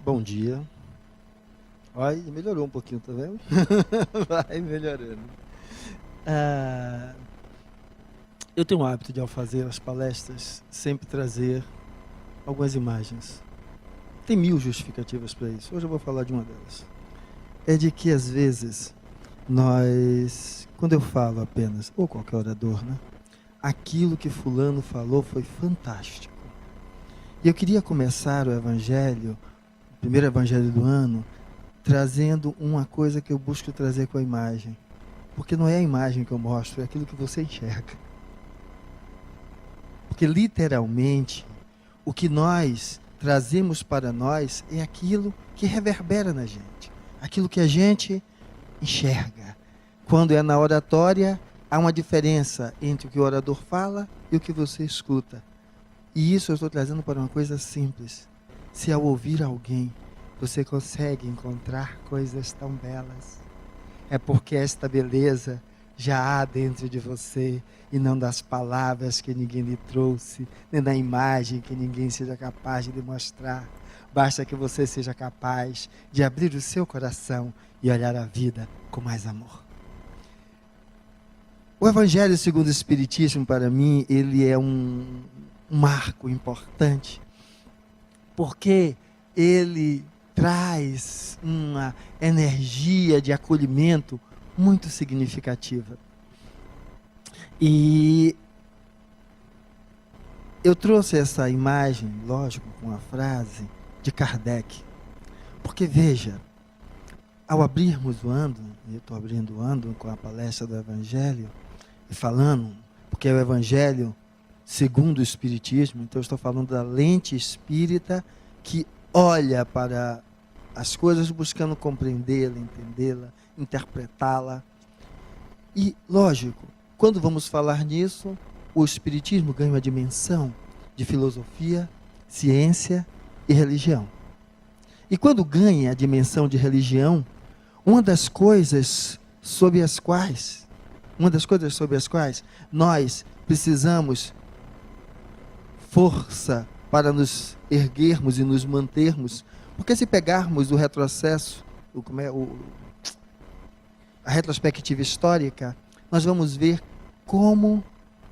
Bom dia. Vai, melhorou um pouquinho, tá vendo? Vai melhorando. Ah, eu tenho o hábito de, ao fazer as palestras, sempre trazer algumas imagens. Tem mil justificativas para isso. Hoje eu vou falar de uma delas. É de que, às vezes, quando eu falo apenas, ou qualquer orador, né? Aquilo que fulano falou foi fantástico. E eu queria começar o evangelho, o primeiro evangelho do ano, trazendo uma coisa que eu busco trazer com a imagem. Porque não é a imagem que eu mostro, é aquilo que você enxerga. Porque literalmente, o que nós trazemos para nós é aquilo que reverbera na gente. Aquilo que a gente enxerga. Quando é na oratória, há uma diferença entre o que o orador fala e o que você escuta. E isso eu estou trazendo para uma coisa simples. Se ao ouvir alguém, você consegue encontrar coisas tão belas, é porque esta beleza já há dentro de você, e não das palavras que ninguém lhe trouxe, nem da imagem que ninguém seja capaz de mostrar. Basta que você seja capaz de abrir o seu coração e olhar a vida com mais amor. O Evangelho segundo o Espiritismo, para mim, ele é um marco importante, porque ele traz uma energia de acolhimento muito significativa. E eu trouxe essa imagem, lógico, com a frase de Kardec, porque veja, ao abrirmos o ano, eu estou abrindo o ano com a palestra do Evangelho, e falando, porque é o Evangelho segundo o Espiritismo, então eu estou falando da lente espírita que olha para as coisas buscando compreendê-la, entendê-la, interpretá-la. E, lógico, quando vamos falar nisso, o Espiritismo ganha uma dimensão de filosofia, ciência e religião. E quando ganha a dimensão de religião, uma das coisas sobre as quais nós precisamos força para nos erguermos e nos mantermos, porque se pegarmos o retrocesso, a retrospectiva histórica, nós vamos ver como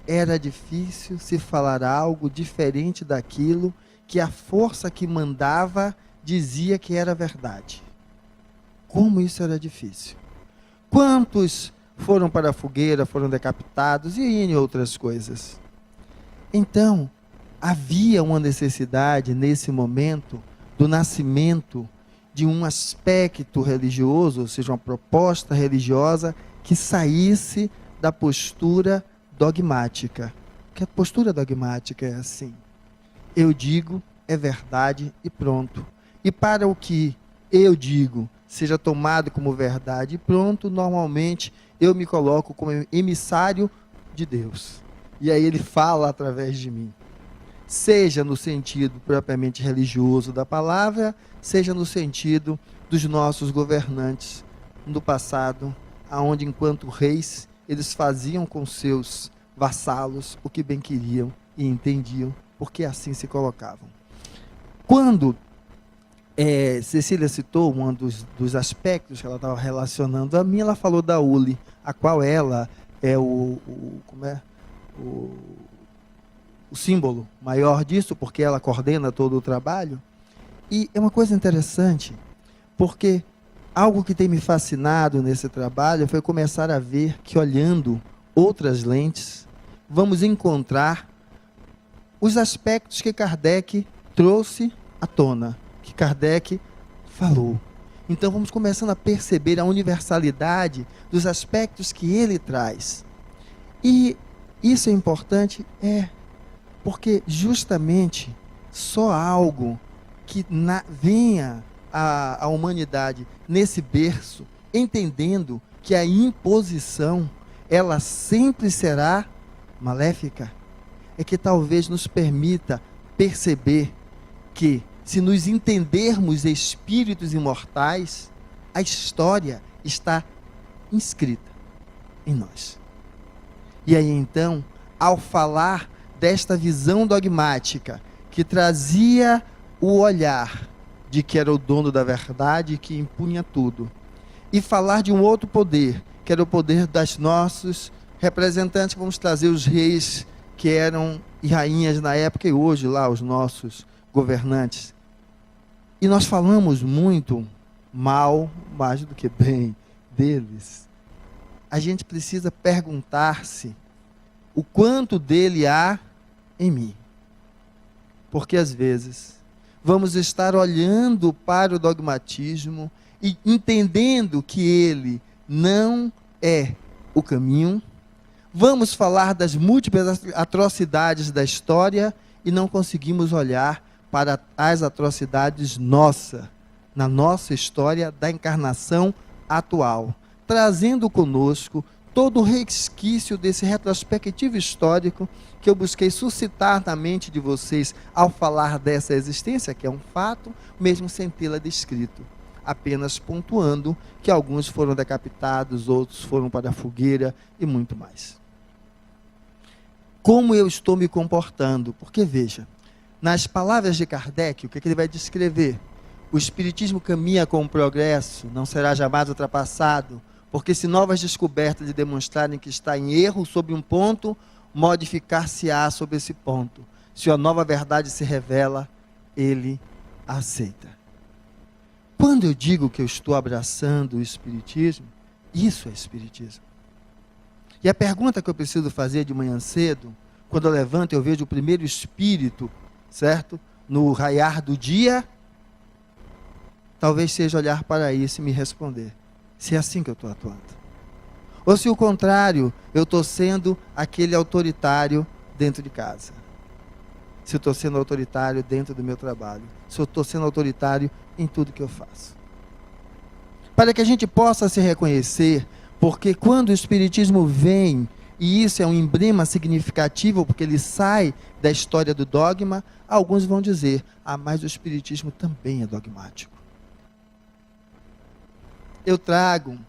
era difícil se falar algo diferente daquilo que a força que mandava dizia que era verdade. Como isso era difícil. Quantos foram para a fogueira, foram decapitados e em outras coisas. Então, havia uma necessidade nesse momento do nascimento de um aspecto religioso, ou seja, uma proposta religiosa que saísse da postura dogmática. Porque a postura dogmática é assim: eu digo, é verdade e pronto. E para o que eu digo seja tomado como verdade e pronto, normalmente eu me coloco como emissário de Deus. E aí ele fala através de mim. Seja no sentido propriamente religioso da palavra, seja no sentido dos nossos governantes no passado, aonde enquanto reis, eles faziam com seus vassalos o que bem queriam e entendiam, porque assim se colocavam. Quando Cecília citou um dos aspectos que ela estava relacionando a mim, ela falou da ULI, a qual ela é o símbolo maior disso, porque ela coordena todo o trabalho. E é uma coisa interessante, porque algo que tem me fascinado nesse trabalho foi começar a ver que, olhando outras lentes, vamos encontrar os aspectos que Kardec trouxe à tona, que Kardec falou. Então vamos começando a perceber a universalidade dos aspectos que ele traz. E isso é importante, porque justamente só algo que venha à humanidade nesse berço, entendendo que a imposição, ela sempre será maléfica, é que talvez nos permita perceber que, se nos entendermos espíritos imortais, a história está inscrita em nós. E aí então, ao falar desta visão dogmática, que trazia o olhar de que era o dono da verdade e que impunha tudo. E falar de um outro poder, que era o poder das nossos representantes, vamos trazer os reis que eram e rainhas na época e hoje lá os nossos governantes. E nós falamos muito mal, mais do que bem, deles. A gente precisa perguntar-se o quanto dele há em mim. Porque às vezes vamos estar olhando para o dogmatismo e entendendo que ele não é o caminho. Vamos falar das múltiplas atrocidades da história e não conseguimos olhar para as atrocidades na nossa história da encarnação atual, trazendo conosco todo o resquício desse retrospectivo histórico que eu busquei suscitar na mente de vocês ao falar dessa existência, que é um fato, mesmo sem tê-la descrito, apenas pontuando que alguns foram decapitados, outros foram para a fogueira e muito mais. Como eu estou me comportando? Porque veja, nas palavras de Kardec, o que ele vai descrever? O Espiritismo caminha com o progresso, não será jamais ultrapassado, porque se novas descobertas lhe demonstrarem que está em erro sobre um ponto, modificar-se-á sobre esse ponto. Se a nova verdade se revela, ele a aceita. Quando eu digo que eu estou abraçando o Espiritismo, isso é Espiritismo. E a pergunta que eu preciso fazer de manhã cedo, quando eu levanto eu vejo o primeiro espírito, certo? No raiar do dia, talvez seja olhar para isso e me responder. Se é assim que eu estou atuando. Ou se o contrário, eu estou sendo aquele autoritário dentro de casa. Se eu estou sendo autoritário dentro do meu trabalho. Se eu estou sendo autoritário em tudo que eu faço. Para que a gente possa se reconhecer, porque quando o Espiritismo vem, e isso é um emblema significativo, porque ele sai da história do dogma, alguns vão dizer, mas o Espiritismo também é dogmático. Eu trago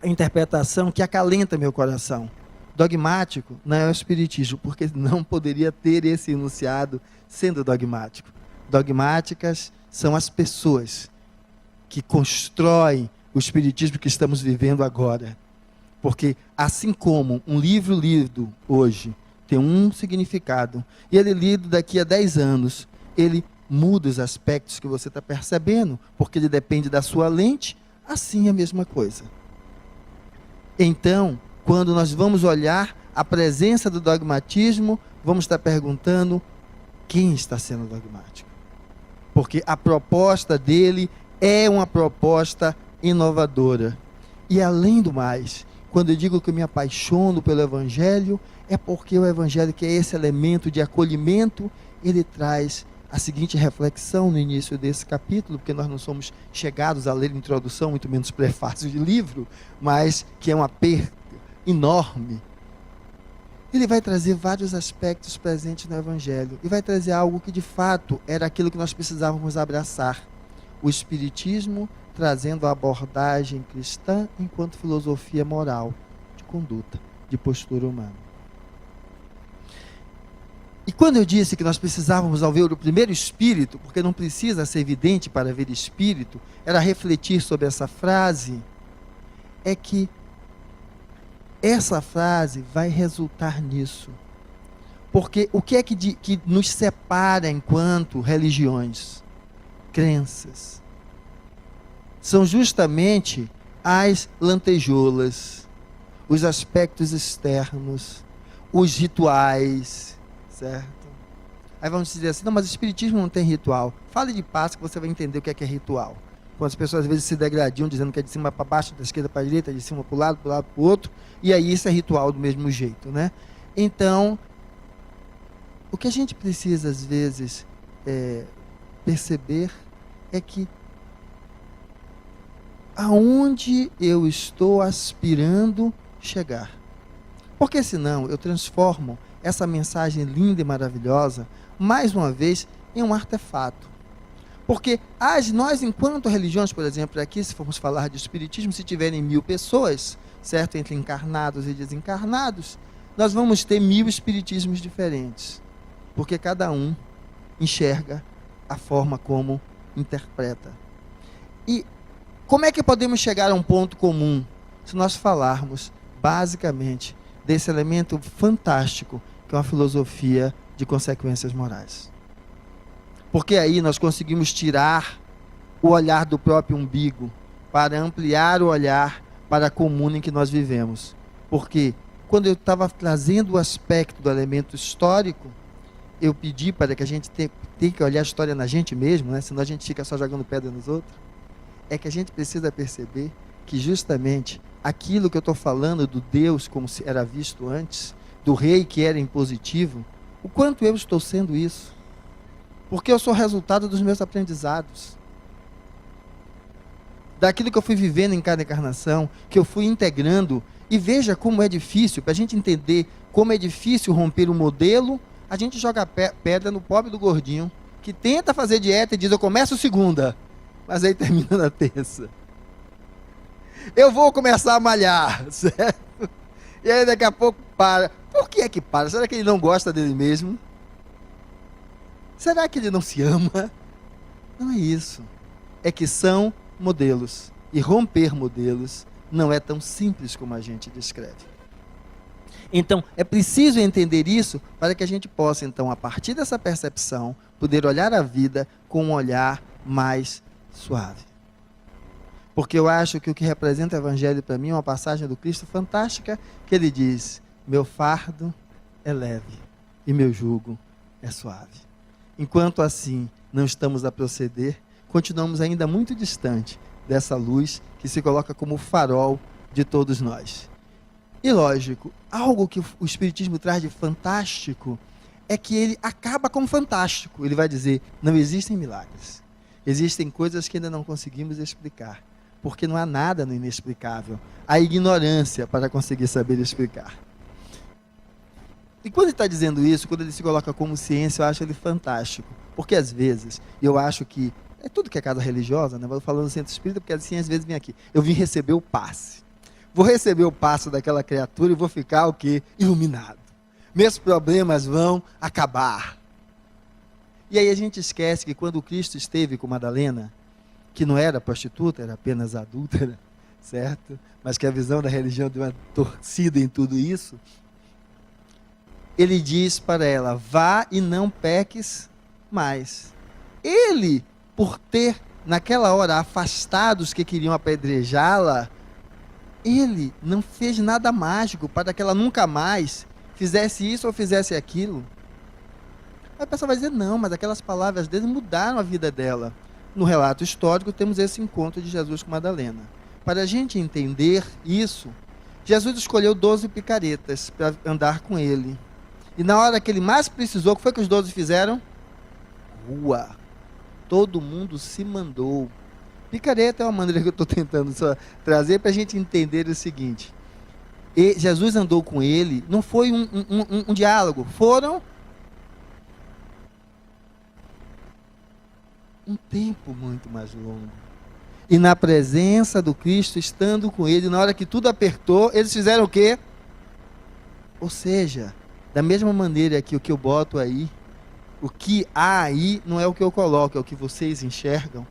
a interpretação que acalenta meu coração. Dogmático não é o Espiritismo, porque não poderia ter esse enunciado sendo dogmático. Dogmáticas são as pessoas que constroem o Espiritismo que estamos vivendo agora. Porque assim como um livro lido hoje tem um significado, e ele lido daqui a 10 anos, ele muda os aspectos que você está percebendo, porque ele depende da sua lente, assim é a mesma coisa. Então, quando nós vamos olhar a presença do dogmatismo, vamos estar perguntando quem está sendo dogmático. Porque a proposta dele é uma proposta inovadora. E além do mais, quando eu digo que eu me apaixono pelo Evangelho, é porque o Evangelho, que é esse elemento de acolhimento, ele traz a seguinte reflexão no início desse capítulo, porque nós não somos chegados a ler introdução, muito menos prefácio de livro, mas que é um aperto enorme. Ele vai trazer vários aspectos presentes no Evangelho, e vai trazer algo que de fato era aquilo que nós precisávamos abraçar. O Espiritismo trazendo a abordagem cristã enquanto filosofia moral, de conduta, de postura humana. E quando eu disse que nós precisávamos, ao ver o primeiro espírito, porque não precisa ser evidente para ver espírito, era refletir sobre essa frase, é que essa frase vai resultar nisso. Porque o que é que nos separa enquanto religiões? Crenças. São justamente as lantejoulas, os aspectos externos, os rituais, certo? Aí vamos dizer assim, não, mas o Espiritismo não tem ritual. Fale de Páscoa que você vai entender o que é ritual. Quando as pessoas às vezes se degradam dizendo que é de cima para baixo, da esquerda para a direita, de cima para o lado para o outro, e aí isso é ritual do mesmo jeito, né? Então, o que a gente precisa às vezes perceber é que aonde eu estou aspirando chegar. Porque senão eu transformo essa mensagem linda e maravilhosa, mais uma vez, em um artefato. Porque nós, enquanto religiões, por exemplo, aqui, se formos falar de Espiritismo, se tiverem 1000 pessoas, certo, entre encarnados e desencarnados, nós vamos ter 1000 espiritismos diferentes. Porque cada um enxerga a forma como interpreta. E como é que podemos chegar a um ponto comum se nós falarmos, basicamente, desse elemento fantástico que é uma filosofia de consequências morais? Porque aí nós conseguimos tirar o olhar do próprio umbigo para ampliar o olhar para a comuna em que nós vivemos. Porque quando eu estava trazendo o aspecto do elemento histórico, eu pedi para que a gente tenha que olhar a história na gente mesmo, né? Senão a gente fica só jogando pedra nos outros. É que a gente precisa perceber que justamente aquilo que eu estou falando do Deus como era visto antes, do rei que era impositivo, o quanto eu estou sendo isso. Porque eu sou resultado dos meus aprendizados. Daquilo que eu fui vivendo em cada encarnação, que eu fui integrando. E veja como é difícil, para a gente entender como é difícil romper o modelo, a gente joga pedra no pobre do gordinho, que tenta fazer dieta e diz, eu começo segunda, mas aí termina na terça. Eu vou começar a malhar, certo? E aí daqui a pouco para. Por que é que para? Será que ele não gosta dele mesmo? Será que ele não se ama? Não é isso. É que são modelos. E romper modelos não é tão simples como a gente descreve. Então, é preciso entender isso para que a gente possa, então, a partir dessa percepção, poder olhar a vida com um olhar mais suave. Porque eu acho que o que representa o Evangelho para mim é uma passagem do Cristo fantástica, que ele diz, meu fardo é leve e meu jugo é suave. Enquanto assim não estamos a proceder, continuamos ainda muito distante dessa luz que se coloca como farol de todos nós. E lógico, algo que o Espiritismo traz de fantástico é que ele acaba com fantástico. Ele vai dizer, não existem milagres. Existem coisas que ainda não conseguimos explicar, porque não há nada no inexplicável. Há ignorância para conseguir saber explicar. E quando ele está dizendo isso, quando ele se coloca como ciência, eu acho ele fantástico. Porque às vezes, eu acho que, é tudo que é casa religiosa, né? Vou falando no centro espírita, porque assim às vezes vem aqui. Eu vim receber o passe. Vou receber o passe daquela criatura e vou ficar o quê? Iluminado. Meus problemas vão acabar. E aí a gente esquece que quando Cristo esteve com Madalena, que não era prostituta, era apenas adúltera, certo? Mas que a visão da religião deu uma torcida em tudo isso. Ele diz para ela, vá e não peques mais. Ele, por ter naquela hora afastado os que queriam apedrejá-la, ele não fez nada mágico para que ela nunca mais fizesse isso ou fizesse aquilo. Aí a pessoa vai dizer, não, mas aquelas palavras dele mudaram a vida dela. No relato histórico temos esse encontro de Jesus com Madalena. Para a gente entender isso, Jesus escolheu 12 picaretas para andar com ele. E na hora que ele mais precisou, o que foi que os 12 fizeram? Rua. Todo mundo se mandou. Picareta é uma maneira que eu estou tentando só trazer para a gente entender o seguinte. E Jesus andou com ele, não foi um diálogo, foram um tempo muito mais longo. E na presença do Cristo, estando com ele, na hora que tudo apertou, eles fizeram o quê? Ou seja, da mesma maneira que o que eu boto aí, o que há aí não é o que eu coloco, é o que vocês enxergam.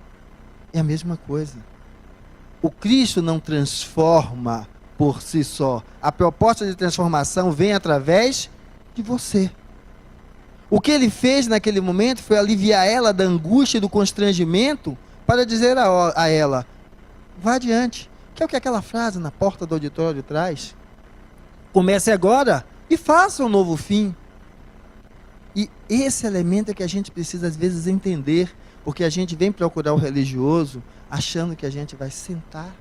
É a mesma coisa. O Cristo não transforma por si só. A proposta de transformação vem através de você. O que ele fez naquele momento foi aliviar ela da angústia e do constrangimento para dizer a ela, vá adiante. Que é o que aquela frase na porta do auditório traz. Comece agora e faça um novo fim. E esse elemento é que a gente precisa às vezes entender, porque a gente vem procurar o religioso achando que a gente vai sentar,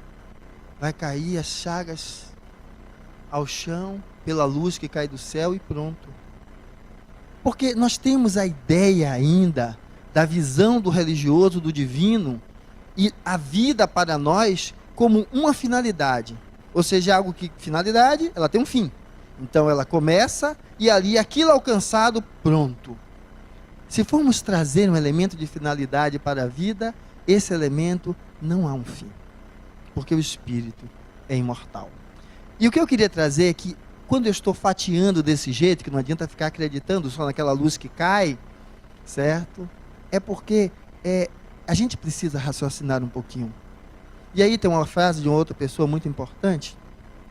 vai cair as chagas ao chão pela luz que cai do céu e pronto. Porque nós temos a ideia ainda da visão do religioso, do divino, e a vida para nós como uma finalidade. Ou seja, algo que, finalidade, ela tem um fim. Então ela começa e ali aquilo alcançado, pronto. Se formos trazer um elemento de finalidade para a vida, esse elemento não há um fim. Porque o espírito é imortal. E o que eu queria trazer é que, quando eu estou fatiando desse jeito, que não adianta ficar acreditando só naquela luz que cai, certo? É porque a gente precisa raciocinar um pouquinho. E aí tem uma frase de uma outra pessoa muito importante,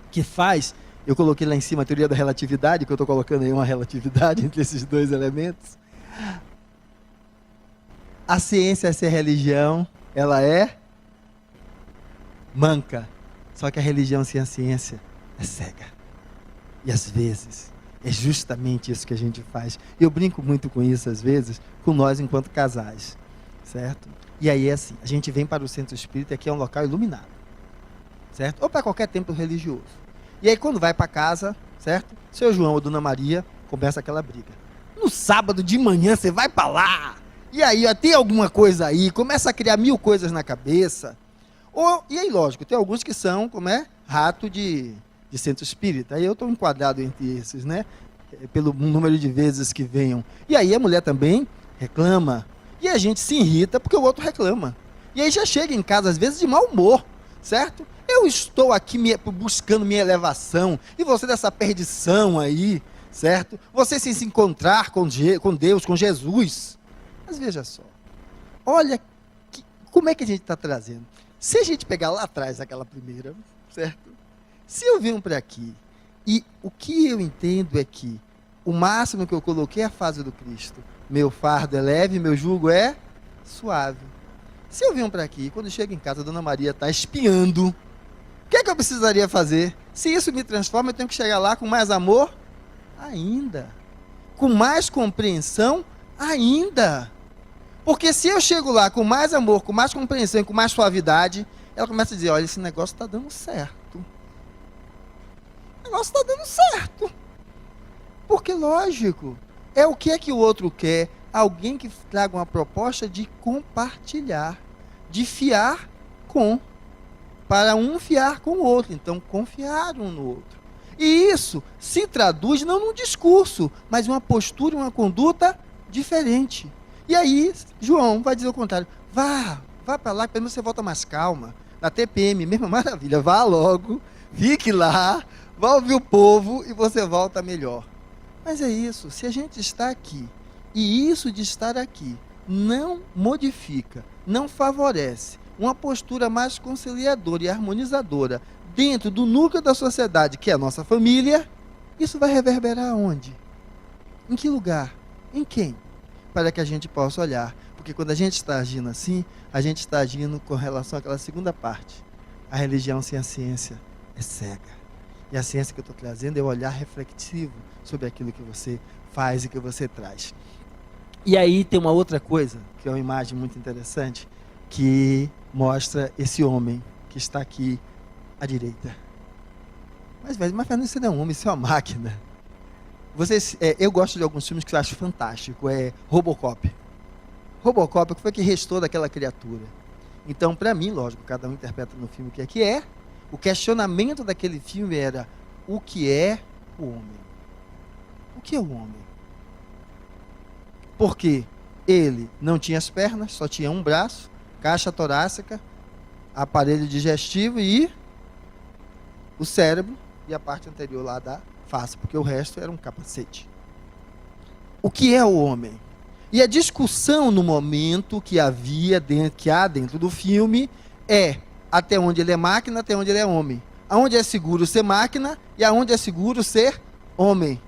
que faz, eu coloquei lá em cima a teoria da relatividade, que eu estou colocando aí uma relatividade entre esses dois elementos. A ciência sem religião, ela é manca. Só que a religião sem a ciência é cega. E às vezes, é justamente isso que a gente faz. Eu brinco muito com isso, às vezes, com nós enquanto casais, certo? E aí é assim, a gente vem para o centro espírita, que é um local iluminado, certo? Ou para qualquer templo religioso. E aí quando vai para casa, certo? Seu João ou Dona Maria, começa aquela briga. No sábado de manhã você vai para lá, e aí ó, tem alguma coisa aí, começa a criar 1000 coisas na cabeça. E aí, lógico, tem alguns que são, rato de centro espírita. Aí eu estou enquadrado entre esses, né? Pelo número de vezes que venham. E aí a mulher também reclama. E a gente se irrita porque o outro reclama. E aí já chega em casa, às vezes, de mau humor, certo? Eu estou aqui buscando minha elevação, e você dessa perdição aí, certo? Você sem se encontrar com Deus, com Jesus. Mas veja só, olha como é que a gente está trazendo. Se a gente pegar lá atrás aquela primeira, certo? Se eu venho para aqui, e o que eu entendo é que o máximo que eu coloquei é a fase do Cristo. Meu fardo é leve, meu jugo é suave. Se eu venho para aqui, quando chego em casa, a Dona Maria está espiando, o que é que eu precisaria fazer? Se isso me transforma, eu tenho que chegar lá com mais amor ainda. Com mais compreensão ainda. Porque se eu chego lá com mais amor, com mais compreensão e com mais suavidade, ela começa a dizer, olha, esse negócio está dando certo. O negócio está dando certo. Porque, lógico, é o que é que o outro quer. Alguém que traga uma proposta de compartilhar, de fiar com, para um fiar com o outro. Então, confiar um no outro. E isso se traduz não num discurso, mas uma postura, uma conduta diferente. E aí, João vai dizer o contrário. Vá para lá, que pelo menos você volta mais calma. Na TPM, mesma maravilha. Vá logo, fique lá, vá ouvir o povo e você volta melhor. Mas é isso, se a gente está aqui, e isso de estar aqui não modifica, não favorece uma postura mais conciliadora e harmonizadora dentro do núcleo da sociedade, que é a nossa família, isso vai reverberar onde? Em que lugar? Em quem? Para que a gente possa olhar. Porque quando a gente está agindo assim, a gente está agindo com relação àquela segunda parte. A religião sem a ciência é cega. E a ciência que eu estou trazendo é o olhar reflexivo sobre aquilo que você faz e que você traz. E aí tem uma outra coisa, que é uma imagem muito interessante, que mostra esse homem que está aqui à direita. Mas Fernando, você não é um homem, você é uma máquina. Eu gosto de alguns filmes que eu acho fantástico, Robocop. Robocop, o que foi que restou daquela criatura? Então, para mim, lógico, cada um interpreta no filme o que é. O questionamento daquele filme era, o que é o homem? O que é o homem? Porque ele não tinha as pernas, só tinha um braço, caixa torácica, aparelho digestivo e o cérebro e a parte anterior lá da face, porque o resto era um capacete. O que é o homem? E a discussão no momento que há dentro do filme é até onde ele é máquina, até onde ele é homem. Aonde é seguro ser máquina e aonde é seguro ser homem.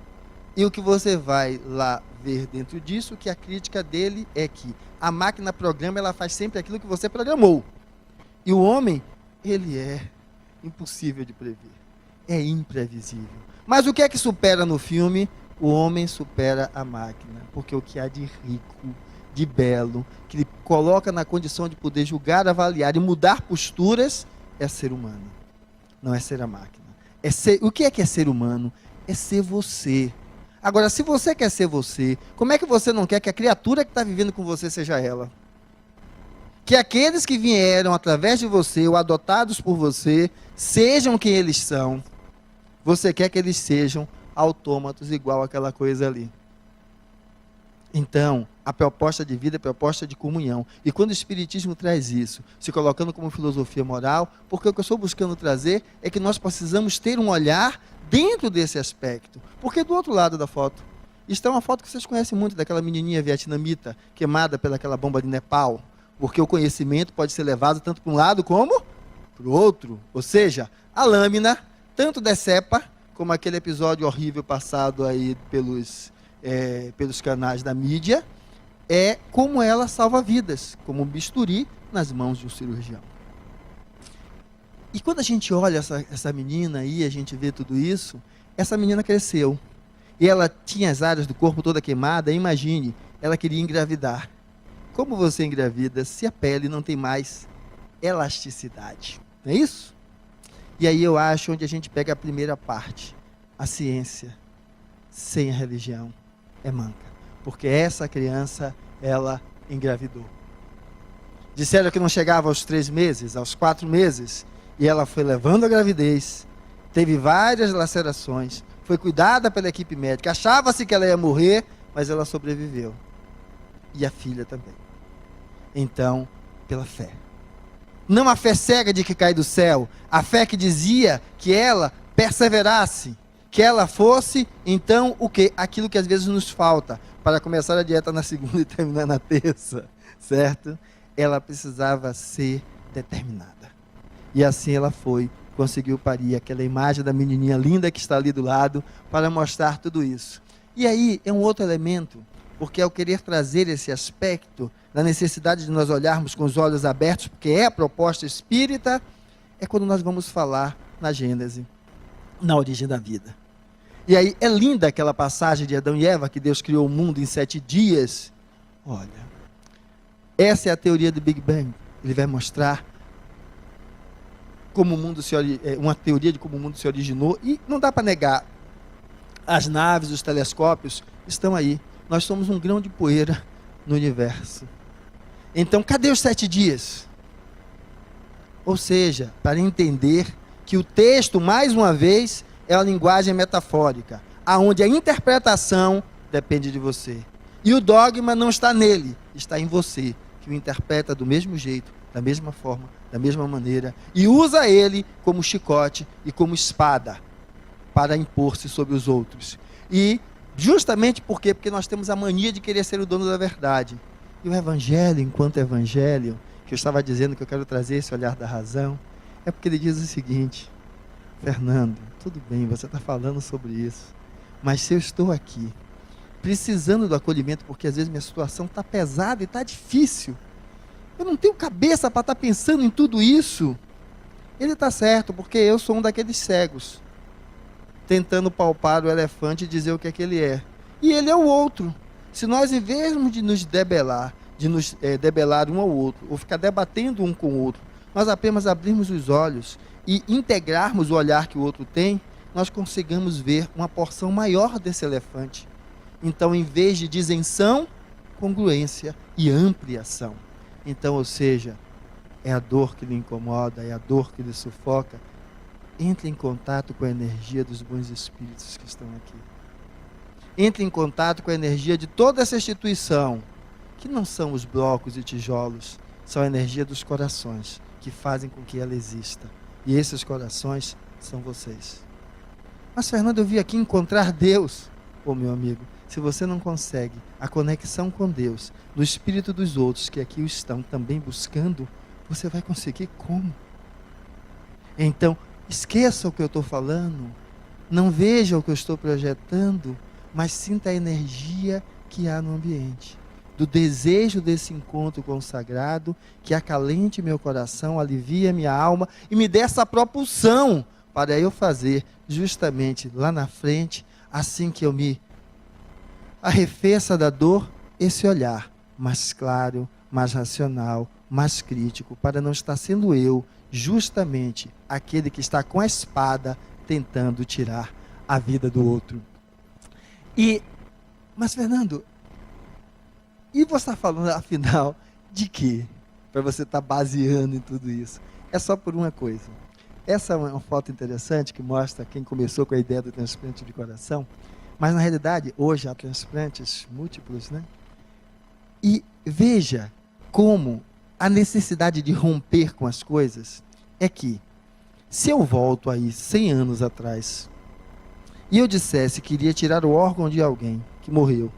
E o que você vai lá ver dentro disso, que a crítica dele é que a máquina programa, ela faz sempre aquilo que você programou. E o homem, ele é impossível de prever. É imprevisível. Mas o que é que supera no filme? O homem supera a máquina. Porque o que há de rico, de belo, que ele coloca na condição de poder julgar, avaliar e mudar posturas, é ser humano. Não é ser a máquina. O que é ser humano? É ser você. Agora, se você quer ser você, como é que você não quer que a criatura que está vivendo com você seja ela? Que aqueles que vieram através de você, ou adotados por você, sejam quem eles são. Você quer que eles sejam autômatos igual aquela coisa ali. Então, a proposta de vida é a proposta de comunhão. E quando o Espiritismo traz isso, se colocando como filosofia moral, porque o que eu estou buscando trazer é que nós precisamos ter um olhar dentro desse aspecto. Porque do outro lado da foto, está uma foto que vocês conhecem muito, daquela menininha vietnamita, queimada pelaquela bomba de Nepal, porque o conhecimento pode ser levado tanto para um lado como para o outro. Ou seja, a lâmina tanto decepa, como aquele episódio horrível passado aí pelos canais da mídia, como ela salva vidas, como um bisturi nas mãos de um cirurgião. E quando a gente olha essa menina aí, a gente vê tudo isso, essa menina cresceu. E ela tinha as áreas do corpo toda queimada. Imagine, ela queria engravidar. Como você engravida se a pele não tem mais elasticidade? Não é isso? E aí eu acho onde a gente pega a primeira parte. A ciência sem a religião é manca. Porque essa criança, ela engravidou. Disseram que não chegava aos 3 meses, aos 4 meses. E ela foi levando a gravidez, teve várias lacerações, foi cuidada pela equipe médica, achava-se que ela ia morrer, mas ela sobreviveu. E a filha também. Então, pela fé. Não a fé cega de que cai do céu, a fé que dizia que ela perseverasse, que ela fosse, então, o quê? Aquilo que às vezes nos falta, para começar a dieta na segunda e terminar na terça, certo? Ela precisava ser determinada. E assim ela foi, conseguiu parir aquela imagem da menininha linda que está ali do lado, para mostrar tudo isso. E aí é um outro elemento, porque ao querer trazer esse aspecto da necessidade de nós olharmos com os olhos abertos, porque é a proposta espírita, é quando nós vamos falar na Gênese, na origem da vida. E aí é linda aquela passagem de Adão e Eva, que Deus criou o mundo em 7 dias. Olha, essa é a teoria do Big Bang. Ele vai mostrar como o mundo uma teoria de como o mundo se originou, e não dá para negar. As naves, os telescópios estão aí. Nós somos um grão de poeira no universo. Então, cadê os 7 dias? Ou seja, para entender que o texto, mais uma vez, é uma linguagem metafórica, aonde a interpretação depende de você. E o dogma não está nele, está em você, que o interpreta do mesmo jeito, da mesma forma, da mesma maneira, e usa ele como chicote e como espada para impor-se sobre os outros. E justamente porque nós temos a mania de querer ser o dono da verdade. E o evangelho, enquanto evangelho, que eu estava dizendo que eu quero trazer esse olhar da razão, é porque ele diz o seguinte: Fernando, tudo bem, você está falando sobre isso, mas se eu estou aqui precisando do acolhimento, porque às vezes minha situação está pesada e está difícil, eu não tenho cabeça para estar pensando em tudo isso. Ele está certo, porque eu sou um daqueles cegos, tentando palpar o elefante e dizer o que é que ele é. E ele é o outro. Se nós, em vez de nos debelar, debelar um ao outro, ou ficar debatendo um com o outro, nós apenas abrirmos os olhos e integrarmos o olhar que o outro tem, nós conseguimos ver uma porção maior desse elefante. Então, em vez de disenção, congruência e ampliação. Então, ou seja, é a dor que lhe incomoda, é a dor que lhe sufoca. Entre em contato com a energia dos bons espíritos que estão aqui. Entre em contato com a energia de toda essa instituição, que não são os blocos e tijolos, são a energia dos corações, que fazem com que ela exista. E esses corações são vocês. Mas, Fernando, eu vim aqui encontrar Deus. Ô, meu amigo, se você não consegue a conexão com Deus, no espírito dos outros que aqui o estão também buscando, você vai conseguir como? Então, esqueça o que eu estou falando, não veja o que eu estou projetando, mas sinta a energia que há no ambiente, do desejo desse encontro com o sagrado, que acalente meu coração, alivia minha alma e me dê essa propulsão para eu fazer justamente lá na frente, assim que eu me arrefeça da dor, esse olhar mais claro, mais racional, mais crítico, para não estar sendo eu justamente aquele que está com a espada tentando tirar a vida do outro. Mas, Fernando, e você está falando afinal de quê? Para você estar baseando em tudo isso. É só por uma coisa. Essa é uma foto interessante que mostra quem começou com a ideia do transplante de coração, mas na realidade hoje há transplantes múltiplos, né? E veja como a necessidade de romper com as coisas é que, se eu volto aí 100 anos atrás, e eu dissesse que iria tirar o órgão de alguém que morreu,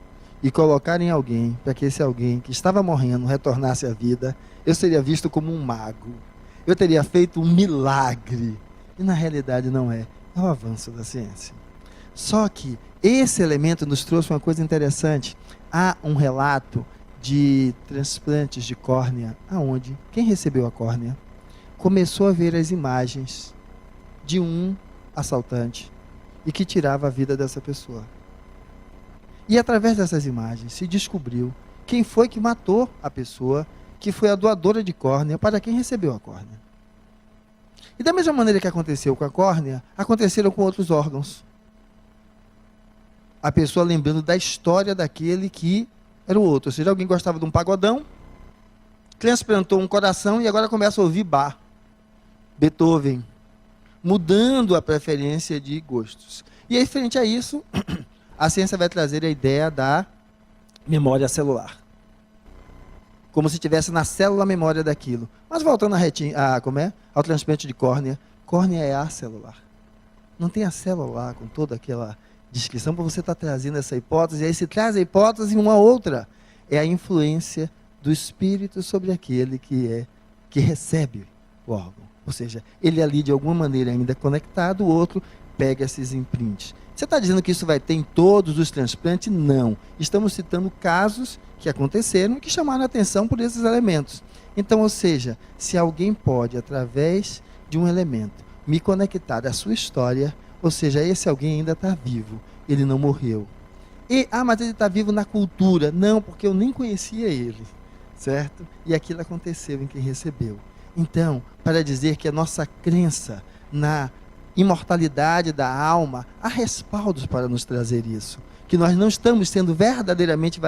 e colocar em alguém, para que esse alguém que estava morrendo retornasse à vida, eu seria visto como um mago. Eu teria feito um milagre. E na realidade não é. É o avanço da ciência. Só que esse elemento nos trouxe uma coisa interessante. Há um relato de transplantes de córnea, aonde quem recebeu a córnea começou a ver as imagens de um assaltante e que tirava a vida dessa pessoa. E através dessas imagens se descobriu quem foi que matou a pessoa, que foi a doadora de córnea para quem recebeu a córnea. E da mesma maneira que aconteceu com a córnea, aconteceram com outros órgãos. A pessoa lembrando da história daquele que era o outro. Ou seja, alguém gostava de um pagodão, transplantou um coração e agora começa a ouvir Bach, Beethoven, mudando a preferência de gostos. E aí, frente a isso, a ciência vai trazer a ideia da memória celular. Como se estivesse na célula memória daquilo. Mas voltando ao transplante de córnea, córnea é acelular. Não tem a célula lá com toda aquela descrição para você estar trazendo essa hipótese. E aí se traz a hipótese uma outra. É a influência do espírito sobre aquele que recebe o órgão. Ou seja, ele ali de alguma maneira ainda conectado, o outro pega esses imprints. Você está dizendo que isso vai ter em todos os transplantes? Não. Estamos citando casos que aconteceram e que chamaram a atenção por esses elementos. Então, ou seja, se alguém pode, através de um elemento, me conectar à sua história, ou seja, esse alguém ainda está vivo, ele não morreu. Mas ele está vivo na cultura. Não, porque eu nem conhecia ele, certo? E aquilo aconteceu em quem recebeu. Então, para dizer que a nossa crença na imortalidade da alma, há respaldos para nos trazer isso. Que nós não estamos sendo verdadeiramente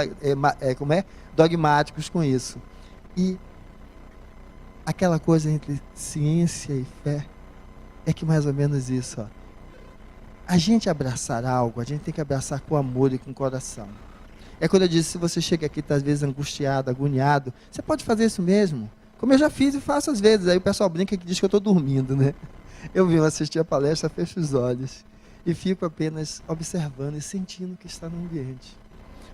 dogmáticos com isso. E aquela coisa entre ciência e fé é que mais ou menos isso. Ó. A gente abraçar algo, a gente tem que abraçar com amor e com coração. É quando eu disse, se você chega aqui, está às vezes angustiado, agoniado, você pode fazer isso mesmo. Como eu já fiz e faço às vezes. Aí o pessoal brinca que diz que eu estou dormindo, né? Eu vim assistir a palestra, fecho os olhos e fico apenas observando e sentindo o que está no ambiente.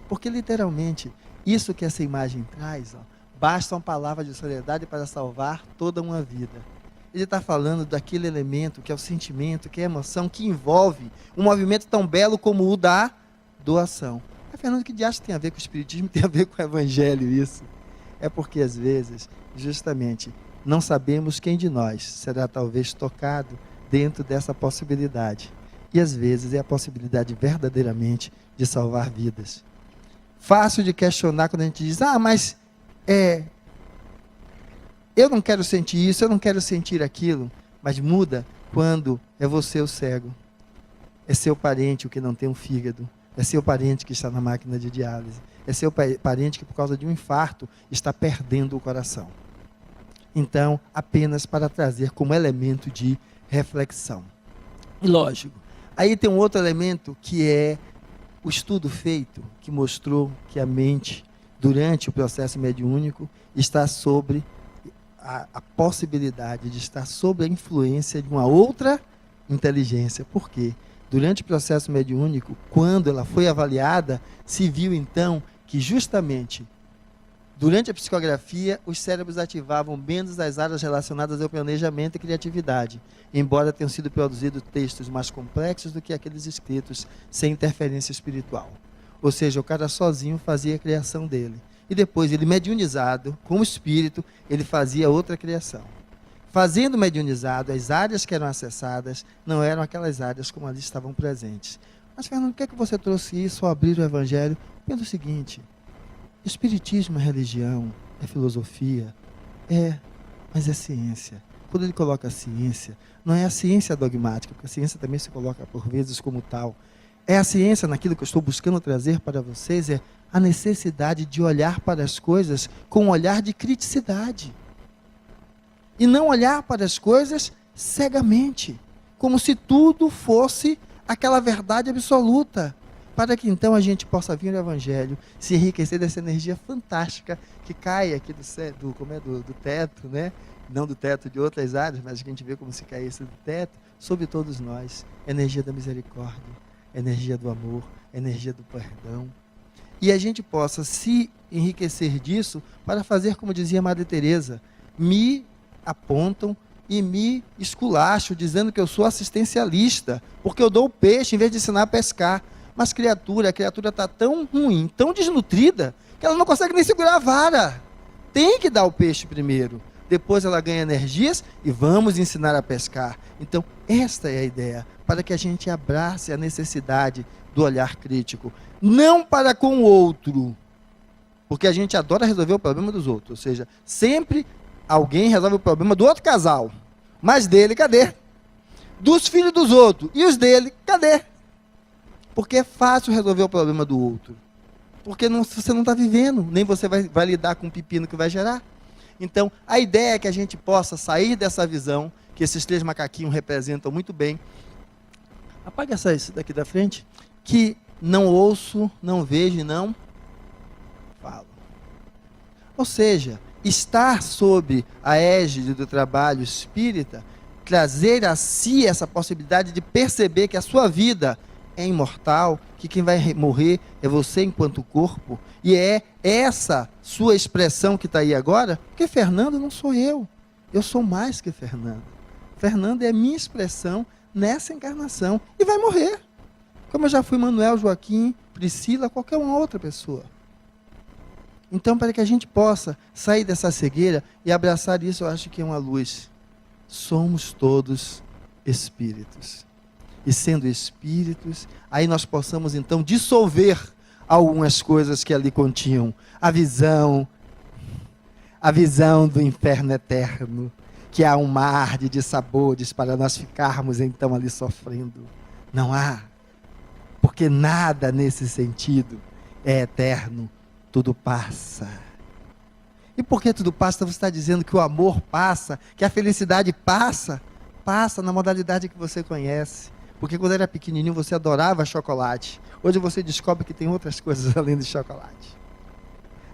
Porque literalmente, isso que essa imagem traz, ó, basta uma palavra de soledade para salvar toda uma vida. Ele está falando daquele elemento que é o sentimento, que é a emoção, que envolve um movimento tão belo como o da doação. Fernando, que diacho tem a ver com o espiritismo, tem a ver com o evangelho isso? É porque às vezes, justamente, não sabemos quem de nós será talvez tocado dentro dessa possibilidade. E às vezes é a possibilidade verdadeiramente de salvar vidas. Fácil de questionar quando a gente diz, mas eu não quero sentir isso, eu não quero sentir aquilo. Mas muda quando é você o cego. É seu parente o que não tem um fígado. É seu parente que está na máquina de diálise. É seu parente que por causa de um infarto está perdendo o coração. Então, apenas para trazer como elemento de reflexão. E lógico, aí tem um outro elemento que é o estudo feito, que mostrou que a mente, durante o processo mediúnico, está sobre a possibilidade de estar sob a influência de uma outra inteligência. Por quê? Durante o processo mediúnico, quando ela foi avaliada, se viu então que justamente durante a psicografia, os cérebros ativavam menos as áreas relacionadas ao planejamento e criatividade, embora tenham sido produzidos textos mais complexos do que aqueles escritos sem interferência espiritual. Ou seja, o cara sozinho fazia a criação dele. E depois, ele mediunizado, com o espírito, ele fazia outra criação. Fazendo mediunizado, as áreas que eram acessadas não eram aquelas áreas como ali estavam presentes. Mas, Fernando, por que é que você trouxe isso ao abrir o Evangelho? Pelo seguinte... Espiritismo é religião, é filosofia, mas é ciência. Quando ele coloca a ciência, não é a ciência dogmática, porque a ciência também se coloca por vezes como tal. É a ciência naquilo que eu estou buscando trazer para vocês, é a necessidade de olhar para as coisas com um olhar de criticidade. E não olhar para as coisas cegamente, como se tudo fosse aquela verdade absoluta. Para que então a gente possa vir no Evangelho, se enriquecer dessa energia fantástica que cai aqui do teto, né? Não do teto de outras áreas, mas que a gente vê como se caísse do teto, sobre todos nós. Energia da misericórdia, energia do amor, energia do perdão. e a gente possa se enriquecer disso para fazer como dizia Madre Teresa, me apontam e me esculacham, dizendo que eu sou assistencialista, porque eu dou o peixe em vez de ensinar a pescar. Mas a criatura está tão ruim, tão desnutrida, que ela não consegue nem segurar a vara. Tem que dar o peixe primeiro. Depois ela ganha energias e vamos ensinar a pescar. Então, esta é a ideia, para que a gente abrace a necessidade do olhar crítico. Não para com o outro, porque a gente adora resolver o problema dos outros. Ou seja, sempre alguém resolve o problema do outro casal. Mas dele, cadê? Dos filhos dos outros. E os dele, cadê? Porque é fácil resolver o problema do outro. Porque você não está vivendo, nem você vai lidar com o pepino que vai gerar. Então, a ideia é que a gente possa sair dessa visão, que esses 3 macaquinhos representam muito bem. Apaga esse daqui da frente. Que não ouço, não vejo e não falo. Ou seja, estar sob a égide do trabalho espírita, trazer a si essa possibilidade de perceber que a sua vida é imortal, que quem vai morrer é você enquanto corpo, e é essa sua expressão que está aí agora, porque Fernando não sou eu sou mais que Fernando. Fernando é a minha expressão nessa encarnação, e vai morrer, como eu já fui Manuel, Joaquim, Priscila, qualquer uma outra pessoa. Então, para que a gente possa sair dessa cegueira e abraçar isso, eu acho que é uma luz. Somos todos espíritos. E sendo espíritos, aí nós possamos então dissolver algumas coisas que ali continham. A visão do inferno eterno, que há um mar de dissabores para nós ficarmos então ali sofrendo. Não há, porque nada nesse sentido é eterno, tudo passa. E por que tudo passa? Você está dizendo que o amor passa, que a felicidade passa na modalidade que você conhece. Porque quando era pequenininho você adorava chocolate. Hoje você descobre que tem outras coisas além do chocolate.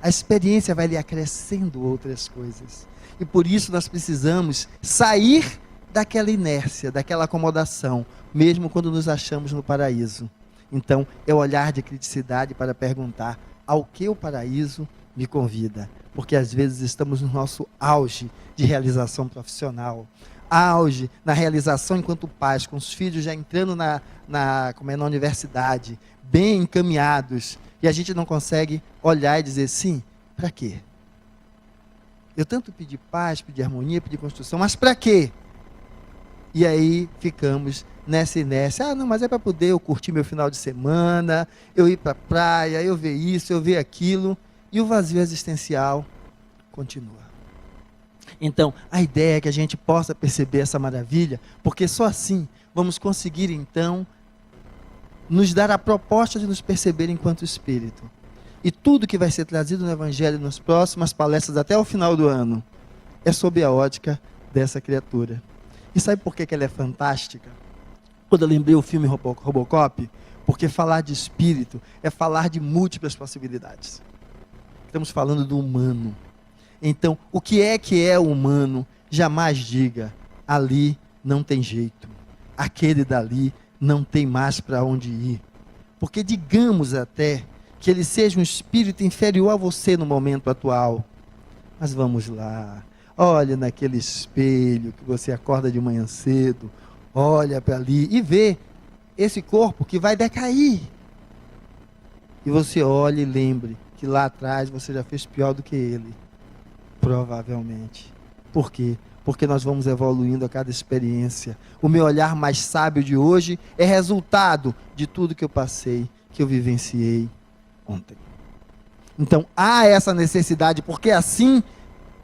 A experiência vai lhe acrescendo outras coisas. E por isso nós precisamos sair daquela inércia, daquela acomodação, mesmo quando nos achamos no paraíso. Então, é o olhar de criticidade para perguntar ao que o paraíso me convida. Porque às vezes estamos no nosso auge de realização profissional, auge na realização enquanto pais, com os filhos já entrando na universidade, bem encaminhados, e a gente não consegue olhar e dizer, sim, para quê? Eu tanto pedi paz, pedi harmonia, pedi construção, mas para quê? E aí ficamos nessa inércia, não, mas é para poder eu curtir meu final de semana, eu ir para a praia, eu ver isso, eu ver aquilo, e o vazio existencial continua. Então, a ideia é que a gente possa perceber essa maravilha, porque só assim vamos conseguir, então, nos dar a proposta de nos perceber enquanto espírito. E tudo que vai ser trazido no Evangelho nas próximas palestras até o final do ano é sob a ótica dessa criatura. E sabe por que ela é fantástica? Quando eu lembrei o filme Robocop, porque falar de espírito é falar de múltiplas possibilidades. Estamos falando do humano. Então, o que é o humano? Jamais diga, ali não tem jeito. Aquele dali não tem mais para onde ir. Porque digamos até que ele seja um espírito inferior a você no momento atual. Mas vamos lá. Olha naquele espelho que você acorda de manhã cedo. Olha para ali e vê esse corpo que vai decair. E você olha e lembre que lá atrás você já fez pior do que ele. Provavelmente. Por quê? Porque nós vamos evoluindo a cada experiência. O meu olhar mais sábio de hoje é resultado de tudo que eu passei, que eu vivenciei ontem. Então, há essa necessidade, porque assim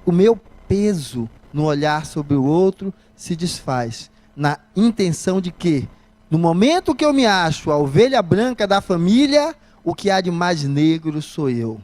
o meu peso no olhar sobre o outro se desfaz, na intenção de que, no momento que eu me acho a ovelha branca da família, o que há de mais negro sou eu.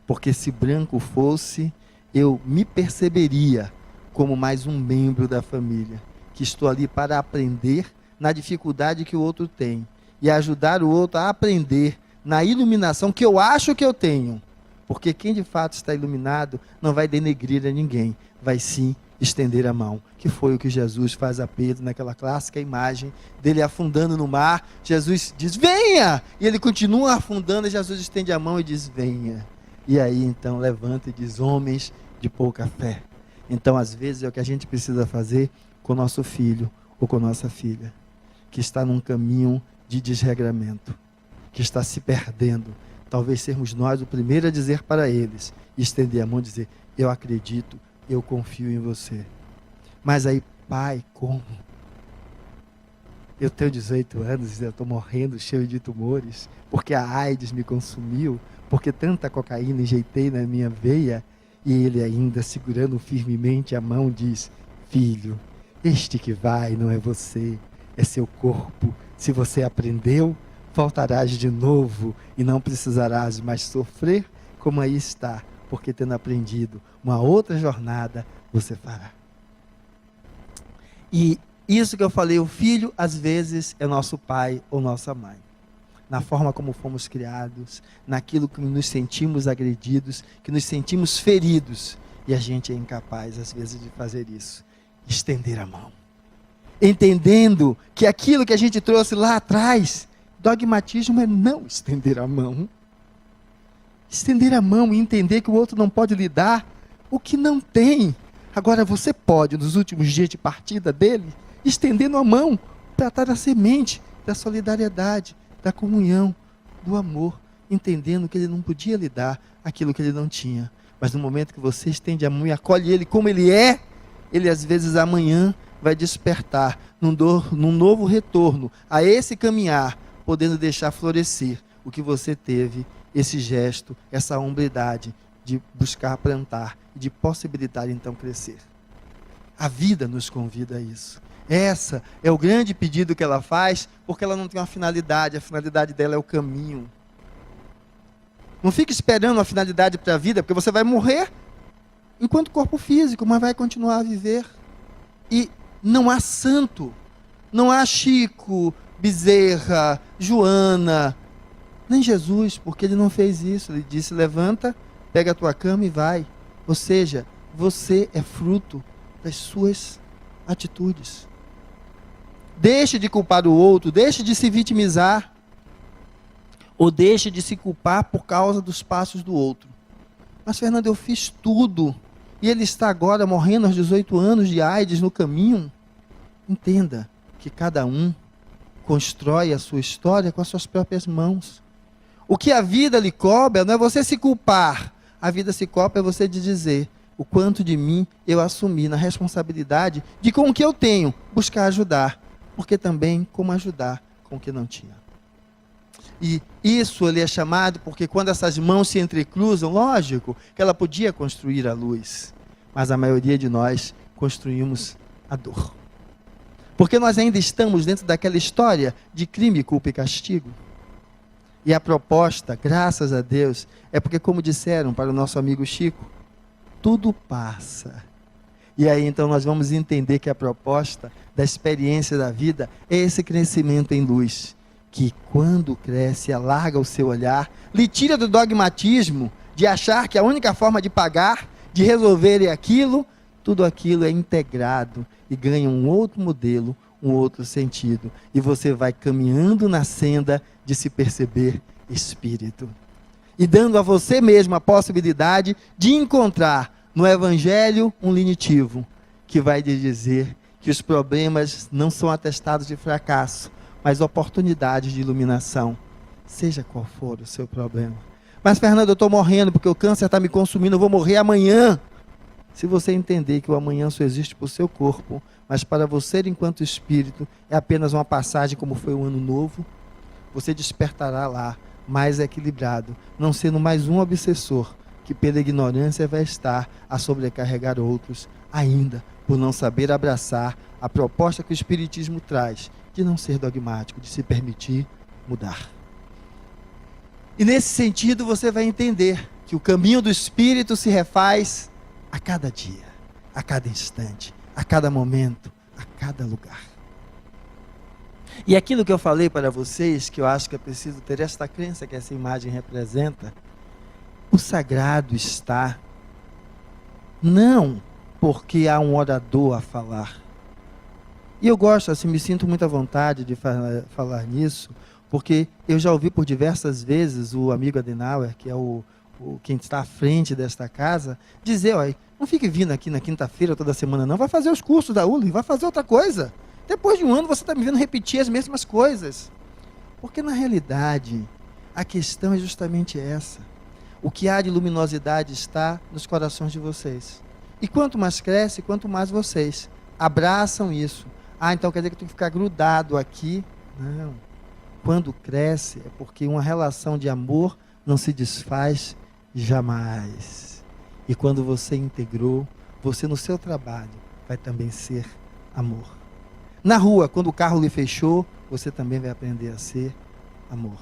Porque se branco fosse, eu me perceberia como mais um membro da família, que estou ali para aprender na dificuldade que o outro tem, e ajudar o outro a aprender na iluminação que eu acho que eu tenho. Porque quem de fato está iluminado não vai denegrir a ninguém, vai sim estender a mão, que foi o que Jesus faz a Pedro naquela clássica imagem dele afundando no mar. Jesus diz, venha! E ele continua afundando, e Jesus estende a mão e diz, venha. E aí então levanta e diz, homens de pouca fé. Então às vezes é o que a gente precisa fazer com o nosso filho ou com nossa filha, que está num caminho de desregramento, que está se perdendo. Talvez sermos nós o primeiro a dizer para eles, estender a mão e dizer, eu acredito, eu confio em você. Mas aí, pai, como? Eu tenho 18 anos e eu estou morrendo cheio de tumores, porque a AIDS me consumiu, porque tanta cocaína injetei na minha veia, e ele ainda segurando firmemente a mão diz, filho, este que vai não é você, é seu corpo. Se você aprendeu, voltarás de novo e não precisarás mais sofrer como aí está, porque tendo aprendido uma outra jornada, você fará. E isso que eu falei, o filho às vezes é nosso pai ou nossa mãe. Na forma como fomos criados, naquilo que nos sentimos agredidos, que nos sentimos feridos, e a gente é incapaz às vezes de fazer isso, estender a mão. Entendendo que aquilo que a gente trouxe lá atrás, dogmatismo é não estender a mão. Estender a mão e entender que o outro não pode lhe dar o que não tem. Agora você pode, nos últimos dias de partida dele, estendendo a mão para dar a semente da solidariedade, da comunhão, do amor, entendendo que ele não podia lhe dar aquilo que ele não tinha. Mas no momento que você estende a mão e acolhe ele como ele é, ele às vezes amanhã vai despertar num novo retorno a esse caminhar, podendo deixar florescer o que você teve, esse gesto, essa hombridade de buscar plantar, de possibilitar então crescer. A vida nos convida a isso. Essa é o grande pedido que ela faz, porque ela não tem uma finalidade, a finalidade dela é o caminho. Não fique esperando uma finalidade para a vida, porque você vai morrer enquanto corpo físico, mas vai continuar a viver. E não há santo, não há Chico, Bezerra, Joana, nem Jesus, porque ele não fez isso. Ele disse, levanta, pega a tua cama e vai. Ou seja, você é fruto das suas atitudes. Deixe de culpar o outro, deixe de se vitimizar, ou deixe de se culpar por causa dos passos do outro. Mas, Fernando, eu fiz tudo, e ele está agora morrendo aos 18 anos de AIDS no caminho. Entenda que cada um constrói a sua história com as suas próprias mãos. O que a vida lhe cobra não é você se culpar, a vida se cobra é você de dizer o quanto de mim eu assumi na responsabilidade de com o que eu tenho, buscar ajudar, porque também como ajudar com o que não tinha. E isso ele é chamado porque quando essas mãos se entrecruzam, lógico que ela podia construir a luz, mas a maioria de nós construímos a dor. Porque nós ainda estamos dentro daquela história de crime, culpa e castigo. E a proposta, graças a Deus, é porque, como disseram para o nosso amigo Chico, tudo passa. E aí então nós vamos entender que a proposta da experiência da vida é esse crescimento em luz, que quando cresce, alarga o seu olhar, lhe tira do dogmatismo de achar que a única forma de pagar, de resolver é aquilo, tudo aquilo é integrado e ganha um outro modelo, um outro sentido. E você vai caminhando na senda de se perceber espírito. E dando a você mesmo a possibilidade de encontrar no Evangelho um lenitivo, que vai lhe dizer que os problemas não são atestados de fracasso, mas oportunidades de iluminação, seja qual for o seu problema. Mas, Fernando, eu estou morrendo porque o câncer está me consumindo, eu vou morrer amanhã. Se você entender que o amanhã só existe para o seu corpo, mas para você enquanto espírito é apenas uma passagem como foi o ano novo, você despertará lá mais equilibrado, não sendo mais um obsessor que pela ignorância vai estar a sobrecarregar outros, ainda por não saber abraçar a proposta que o Espiritismo traz, de não ser dogmático, de se permitir mudar. E nesse sentido você vai entender que o caminho do Espírito se refaz a cada dia, a cada instante, a cada momento, a cada lugar. E aquilo que eu falei para vocês, que eu acho que é preciso ter esta crença que essa imagem representa, o sagrado está não porque há um orador a falar. E eu gosto, assim, me sinto muito à vontade de falar nisso, porque eu já ouvi por diversas vezes o amigo Adenauer, que é quem está à frente desta casa, dizer, olha, não fique vindo aqui na quinta-feira toda semana não, vai fazer os cursos da ULI, vai fazer outra coisa. Depois de um ano você está me vendo repetir as mesmas coisas. Porque na realidade, a questão é justamente essa. O que há de luminosidade está nos corações de vocês. E quanto mais cresce, quanto mais vocês abraçam isso. Ah, então quer dizer que eu tenho que ficar grudado aqui? Não. Quando cresce é porque uma relação de amor não se desfaz jamais. E quando você integrou, você no seu trabalho vai também ser amor. Na rua, quando o carro lhe fechou, você também vai aprender a ser amor.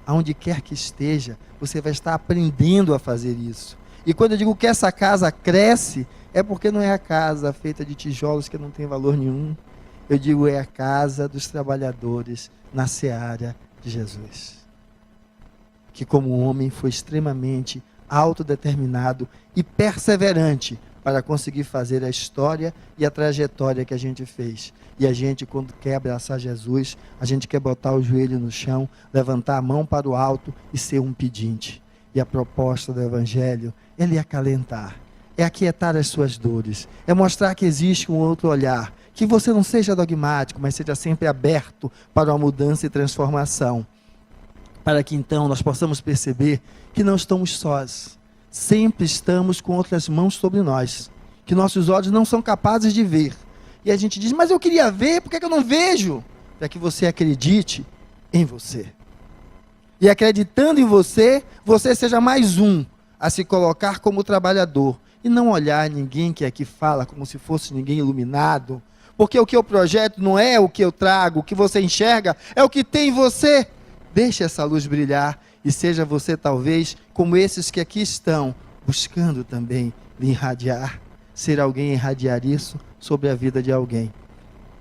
Aonde quer que esteja, você vai estar aprendendo a fazer isso. E quando eu digo que essa casa cresce, é porque não é a casa feita de tijolos que não tem valor nenhum. Eu digo é a casa dos trabalhadores na seara de Jesus. Que como homem foi extremamente autodeterminado e perseverante para conseguir fazer a história e a trajetória que a gente fez. E a gente, quando quer abraçar Jesus, a gente quer botar o joelho no chão, levantar a mão para o alto e ser um pedinte. E a proposta do Evangelho é lhe acalentar, é aquietar as suas dores, é mostrar que existe um outro olhar, que você não seja dogmático, mas seja sempre aberto para uma mudança e transformação, para que então nós possamos perceber que não estamos sós, sempre estamos com outras mãos sobre nós, que nossos olhos não são capazes de ver, e a gente diz, mas eu queria ver, por que eu não vejo? Para que você acredite em você, e acreditando em você, você seja mais um a se colocar como trabalhador, e não olhar ninguém que aqui fala como se fosse ninguém iluminado, porque o que eu projeto não é o que eu trago, o que você enxerga é o que tem em você. Deixe essa luz brilhar e seja você talvez como esses que aqui estão, buscando também lhe irradiar, ser alguém e irradiar isso sobre a vida de alguém.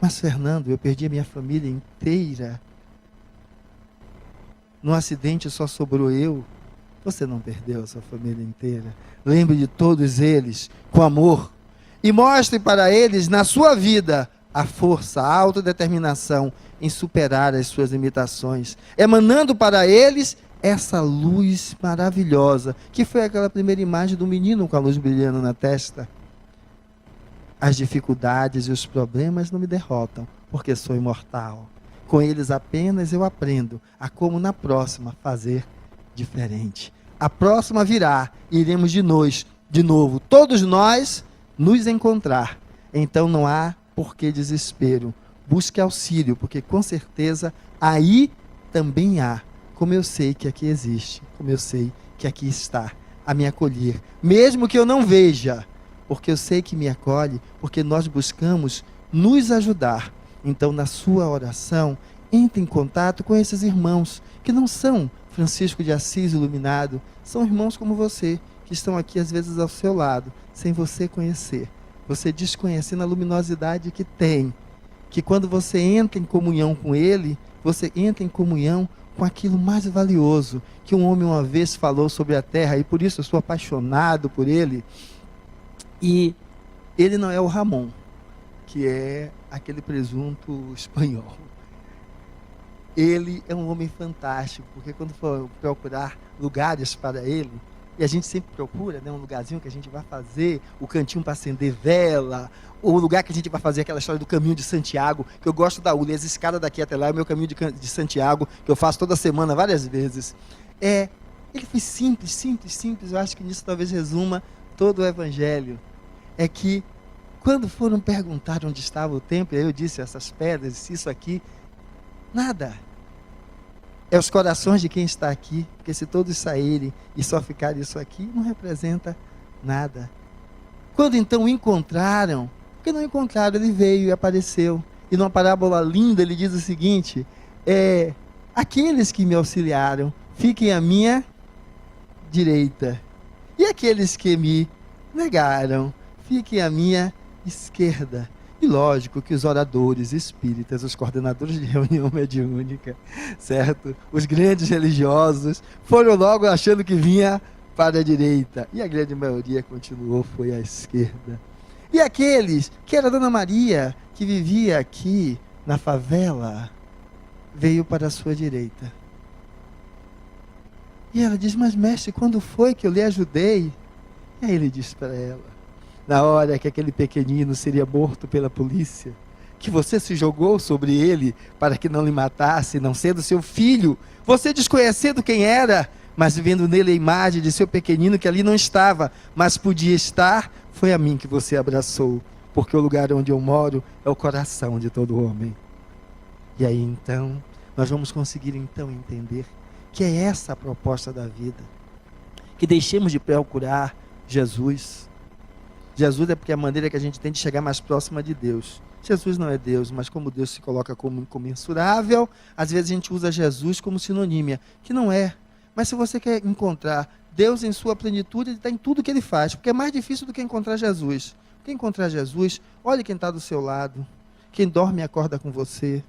Mas Fernando, eu perdi a minha família inteira. No acidente só sobrou eu. Você não perdeu a sua família inteira. Lembre de todos eles com amor. E mostre para eles, na sua vida, a força, a autodeterminação em superar as suas limitações. Emanando para eles essa luz maravilhosa, que foi aquela primeira imagem do menino com a luz brilhando na testa. As dificuldades e os problemas não me derrotam, porque sou imortal. Com eles apenas eu aprendo a como na próxima fazer diferente. A próxima virá e iremos de novo, todos nós, nos encontrar. Então não há por que desespero. Busque auxílio, porque com certeza aí também há, como eu sei que aqui existe, como eu sei que aqui está, a me acolher. Mesmo que eu não veja, porque eu sei que me acolhe, porque nós buscamos nos ajudar. Então na sua oração, entre em contato com esses irmãos, que não são Francisco de Assis iluminado, são irmãos como você, que estão aqui às vezes ao seu lado, sem você conhecer. Você desconhecendo a luminosidade que tem, que quando você entra em comunhão com ele, você entra em comunhão com aquilo mais valioso que um homem uma vez falou sobre a terra, e por isso eu sou apaixonado por ele. E ele não é o Ramon, que é aquele presunto espanhol. Ele é um homem fantástico, porque quando for procurar lugares para ele, e a gente sempre procura, né, um lugarzinho que a gente vai fazer, o cantinho para acender vela, ou o lugar que a gente vai fazer aquela história do caminho de Santiago, que eu gosto da ULI, as escadas daqui até lá é o meu caminho de Santiago, que eu faço toda semana, várias vezes. Ele foi simples, eu acho que nisso talvez resuma todo o Evangelho. É que, quando foram perguntar onde estava o templo, eu disse, essas pedras, isso aqui, nada. É os corações de quem está aqui, porque se todos saírem e só ficar isso aqui, não representa nada. Quando então o encontraram, porque não encontraram, ele veio e apareceu. E numa parábola linda ele diz o seguinte, aqueles que me auxiliaram, fiquem à minha direita. E aqueles que me negaram, fiquem à minha esquerda. E lógico que os oradores espíritas, os coordenadores de reunião mediúnica, certo? Os grandes religiosos foram logo achando que vinha para a direita. E a grande maioria continuou, foi à esquerda. E aqueles, que era a Dona Maria, que vivia aqui na favela, veio para a sua direita. E ela diz, mas mestre, quando foi que eu lhe ajudei? E aí ele disse para ela, na hora que aquele pequenino seria morto pela polícia, que você se jogou sobre ele para que não lhe matasse, não sendo seu filho, você desconhecendo quem era, mas vendo nele a imagem de seu pequenino que ali não estava, mas podia estar, foi a mim que você abraçou, porque o lugar onde eu moro é o coração de todo homem. E aí então, nós vamos conseguir então entender que é essa a proposta da vida, que deixemos de procurar Jesus. Jesus é porque é a maneira que a gente tem de chegar mais próxima de Deus. Jesus não é Deus, mas como Deus se coloca como incomensurável, às vezes a gente usa Jesus como sinonímia, que não é. Mas se você quer encontrar Deus em sua plenitude, Ele está em tudo que Ele faz, porque é mais difícil do que encontrar Jesus. Porque encontrar Jesus, olha quem está do seu lado, quem dorme e acorda com você,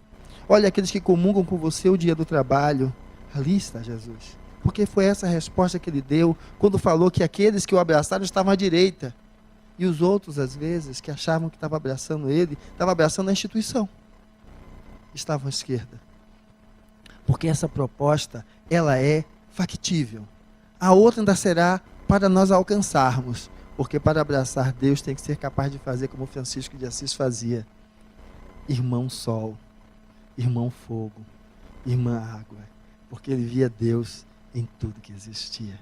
olha aqueles que comungam com você o dia do trabalho, ali está Jesus. Porque foi essa a resposta que Ele deu, quando falou que aqueles que o abraçaram estavam à direita, e os outros, às vezes, que achavam que estavam abraçando Ele, estavam abraçando a instituição, estavam à esquerda. Porque essa proposta, ela é factível. A outra ainda será para nós alcançarmos, porque para abraçar Deus tem que ser capaz de fazer como Francisco de Assis fazia: irmão sol, irmão fogo, irmã água, porque ele via Deus em tudo que existia.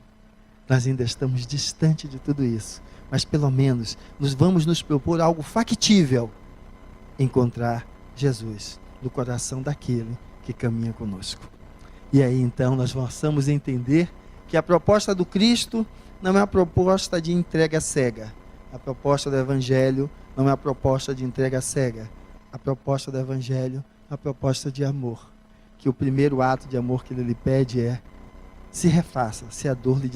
Nós ainda estamos distante de tudo isso, mas pelo menos nós vamos nos propor algo factível: encontrar Jesus no coração daquele que caminha conosco. E aí então nós possamos entender que a proposta do Cristo não é uma proposta de entrega cega. A proposta do Evangelho não é uma proposta de entrega cega. A proposta do Evangelho é uma proposta de amor. Que o primeiro ato de amor que ele lhe pede é: se refaça, se a dor lhe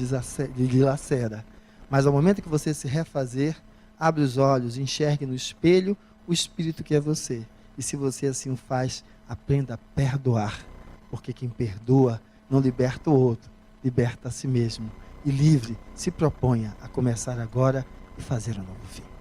dilacera. Mas ao momento que você se refazer, abre os olhos, enxergue no espelho o Espírito que é você. E se você assim o faz, aprenda a perdoar. Porque quem perdoa não liberta o outro, liberta a si mesmo. E livre, se proponha a começar agora e fazer um novo fim.